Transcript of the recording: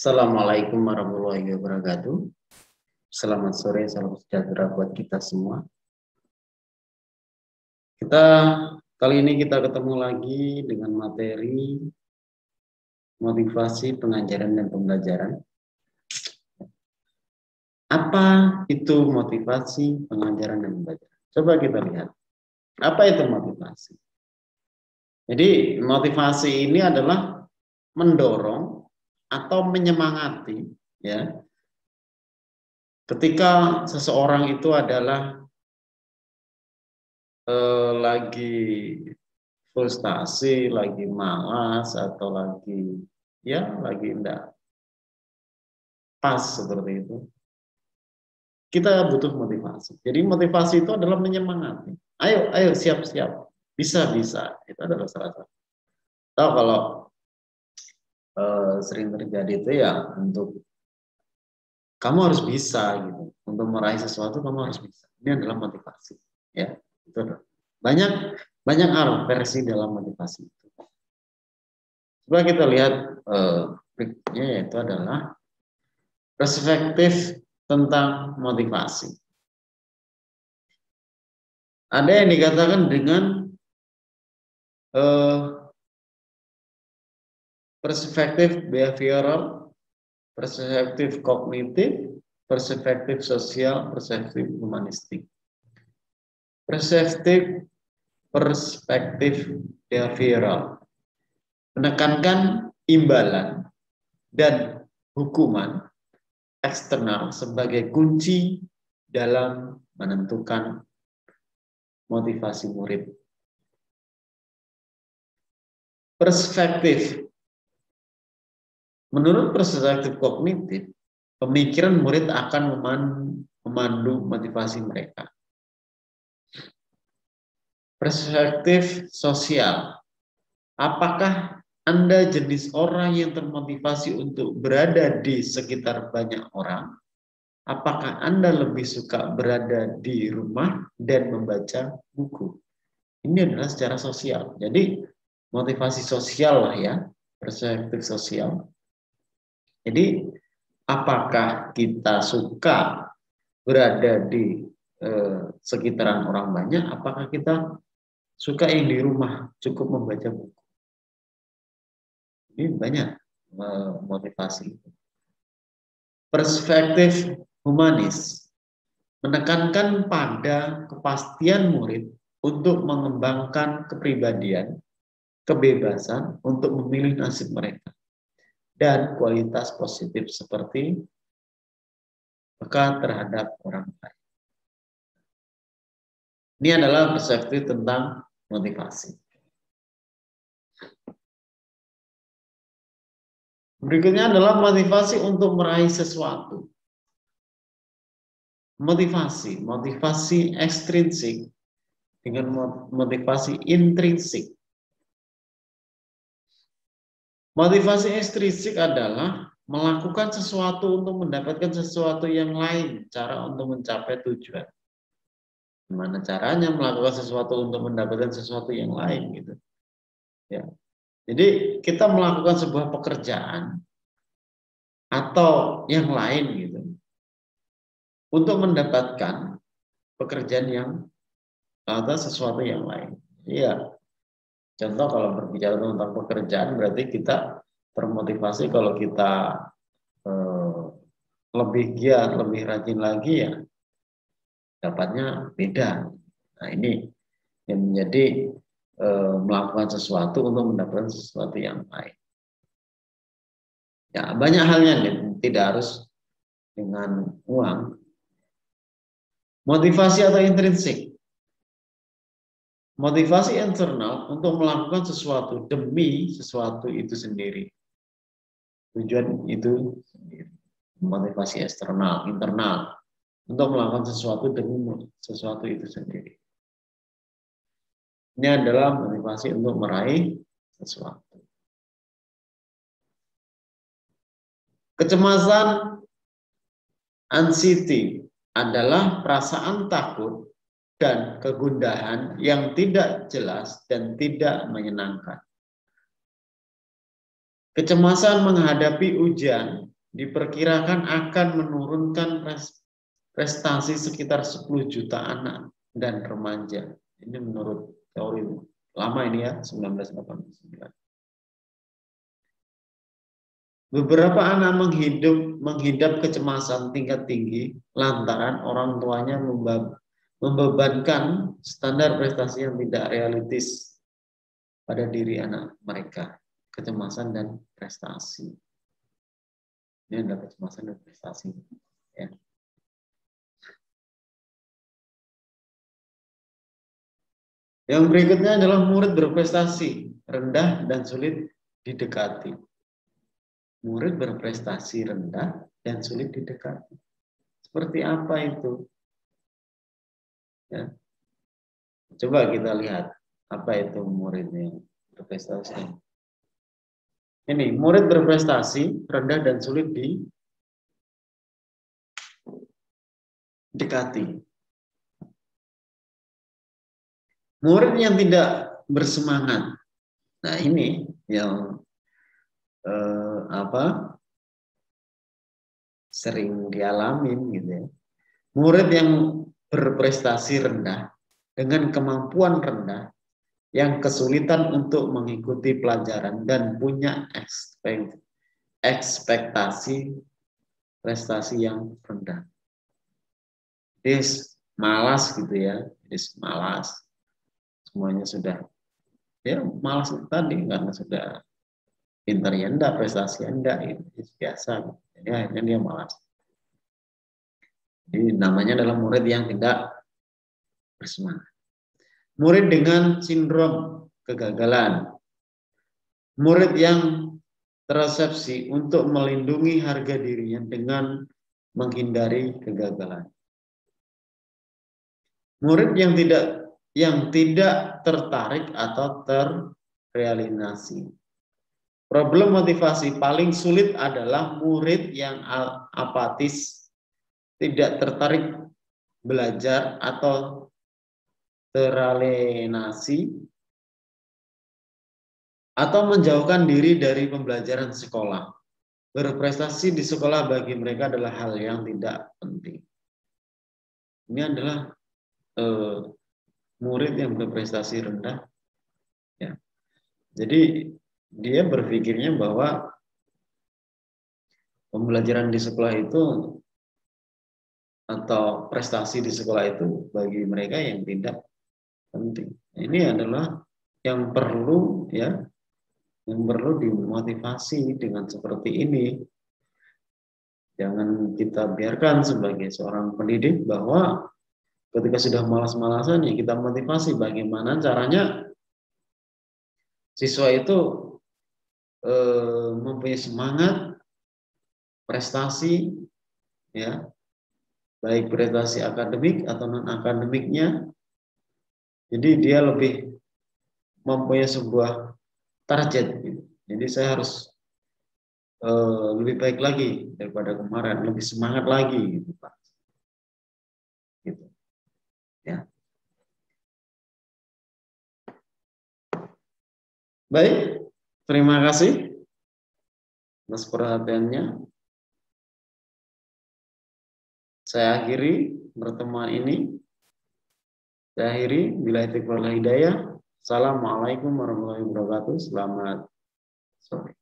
Assalamualaikum warahmatullahi wabarakatuh. Selamat sore, salam sejahtera buat kita semua. Kali ini kita ketemu lagi dengan materi motivasi pengajaran dan pembelajaran. Apa itu motivasi pengajaran dan pembelajaran? Coba kita lihat. Apa itu motivasi? Jadi motivasi ini adalah mendorong atau menyemangati, ya. Ketika seseorang itu adalah lagi frustasi, lagi malas, atau lagi enggak pas seperti itu, kita butuh motivasi. Jadi motivasi itu adalah menyemangati. Ayo siap-siap, bisa. Itu adalah salah satu. Tahu kalau sering terjadi itu ya, untuk kamu harus bisa gitu, untuk meraih sesuatu kamu harus bisa. Ini adalah motivasi, ya. Itu banyak versi dalam motivasi itu. Coba kita lihat berikutnya, yaitu adalah perspektif tentang motivasi. Ada yang dikatakan dengan perspektif behavioral, perspektif kognitif, perspektif sosial, perspektif humanistik. Perspektif behavioral menekankan imbalan dan hukuman eksternal sebagai kunci dalam menentukan motivasi murid. Menurut perspektif kognitif, pemikiran murid akan memandu motivasi mereka. Perspektif sosial, apakah Anda jenis orang yang termotivasi untuk berada di sekitar banyak orang? Apakah Anda lebih suka berada di rumah dan membaca buku? Ini adalah secara sosial. Jadi motivasi sosial lah ya, perspektif sosial. Jadi apakah kita suka berada di sekitaran orang banyak? Apakah kita suka yang di rumah cukup membaca buku? Ini banyak motivasi. Perspektif humanis menekankan pada kepastian murid untuk mengembangkan kepribadian, kebebasan untuk memilih nasib mereka, dan kualitas positif seperti peka terhadap orang lain. Ini adalah perspektif tentang motivasi. Berikutnya adalah motivasi untuk meraih sesuatu. Motivasi ekstrinsik dengan motivasi intrinsik. Motivasi ekstrinsik adalah melakukan sesuatu untuk mendapatkan sesuatu yang lain, cara untuk mencapai tujuan. Gimana caranya melakukan sesuatu untuk mendapatkan sesuatu yang lain gitu. Ya. Jadi kita melakukan sebuah pekerjaan atau yang lain gitu untuk mendapatkan pekerjaan yang atau sesuatu yang lain. Iya. Contoh kalau berbicara tentang pekerjaan berarti kita termotivasi kalau kita lebih giat, lebih rajin lagi ya dapatnya beda. Nah ini yang menjadi melakukan sesuatu untuk mendapatkan sesuatu yang lain. Ya banyak halnya tidak harus dengan uang. Motivasi atau intrinsik. Motivasi internal untuk melakukan sesuatu demi sesuatu itu sendiri. Tujuan itu sendiri. Motivasi eksternal, internal untuk melakukan sesuatu demi sesuatu itu sendiri. Ini adalah motivasi untuk meraih sesuatu. Kecemasan, anxiety adalah perasaan takut dan kegundahan yang tidak jelas dan tidak menyenangkan. Kecemasan menghadapi ujian diperkirakan akan menurunkan prestasi sekitar 10 juta anak dan remaja. Ini menurut teori lama ini ya, 1989. Beberapa anak menghidap kecemasan tingkat tinggi lantaran orang tuanya membebankan standar prestasi yang tidak realistis pada diri anak mereka. Kecemasan dan prestasi. Ini adalah kecemasan dan prestasi. Ya. Yang berikutnya adalah murid berprestasi rendah dan sulit didekati. Murid berprestasi rendah dan sulit didekati. Seperti apa itu? Ya. Coba kita lihat apa itu murid yang berprestasi. Ini murid berprestasi rendah dan sulit didekati. Murid yang tidak bersemangat. Nah ini yang sering dialamin gitu ya. Murid yang berprestasi rendah dengan kemampuan rendah yang kesulitan untuk mengikuti pelajaran dan punya ekspektasi prestasi yang rendah. Dia malas gitu ya, dia malas. Semuanya sudah, ya malas tadi karena sudah pintarnya enggak, prestasi enggak, itu biasa. Jadi akhirnya dia malas. Jadi namanya adalah murid yang tidak bersemangat. Murid dengan sindrom kegagalan. Murid yang tersepsi untuk melindungi harga dirinya dengan menghindari kegagalan. Murid yang tidak tertarik atau terrealisasi. Problem motivasi paling sulit adalah murid yang apatis, tidak tertarik belajar atau teralienasi atau menjauhkan diri dari pembelajaran sekolah. Berprestasi di sekolah bagi mereka adalah hal yang tidak penting. Ini adalah murid yang berprestasi rendah. Ya. Jadi dia berpikirnya bahwa pembelajaran di sekolah itu atau prestasi di sekolah itu bagi mereka yang tidak penting. Ini adalah yang perlu ya, yang perlu dimotivasi dengan seperti ini. Jangan kita biarkan sebagai seorang pendidik bahwa ketika sudah malas-malasan ya kita motivasi bagaimana caranya siswa itu mempunyai semangat prestasi ya, baik prestasi akademik atau non akademiknya. Jadi dia lebih mempunyai sebuah target. Jadi saya harus lebih baik lagi daripada kemarin, lebih semangat lagi, gitu Pak. Gitu. Ya. Baik, terima kasih atas perhatiannya. Saya akhiri pertemuan ini. Saya akhiri, billahi taufiq wal hidayah. Assalamualaikum warahmatullahi wabarakatuh. Selamat sore.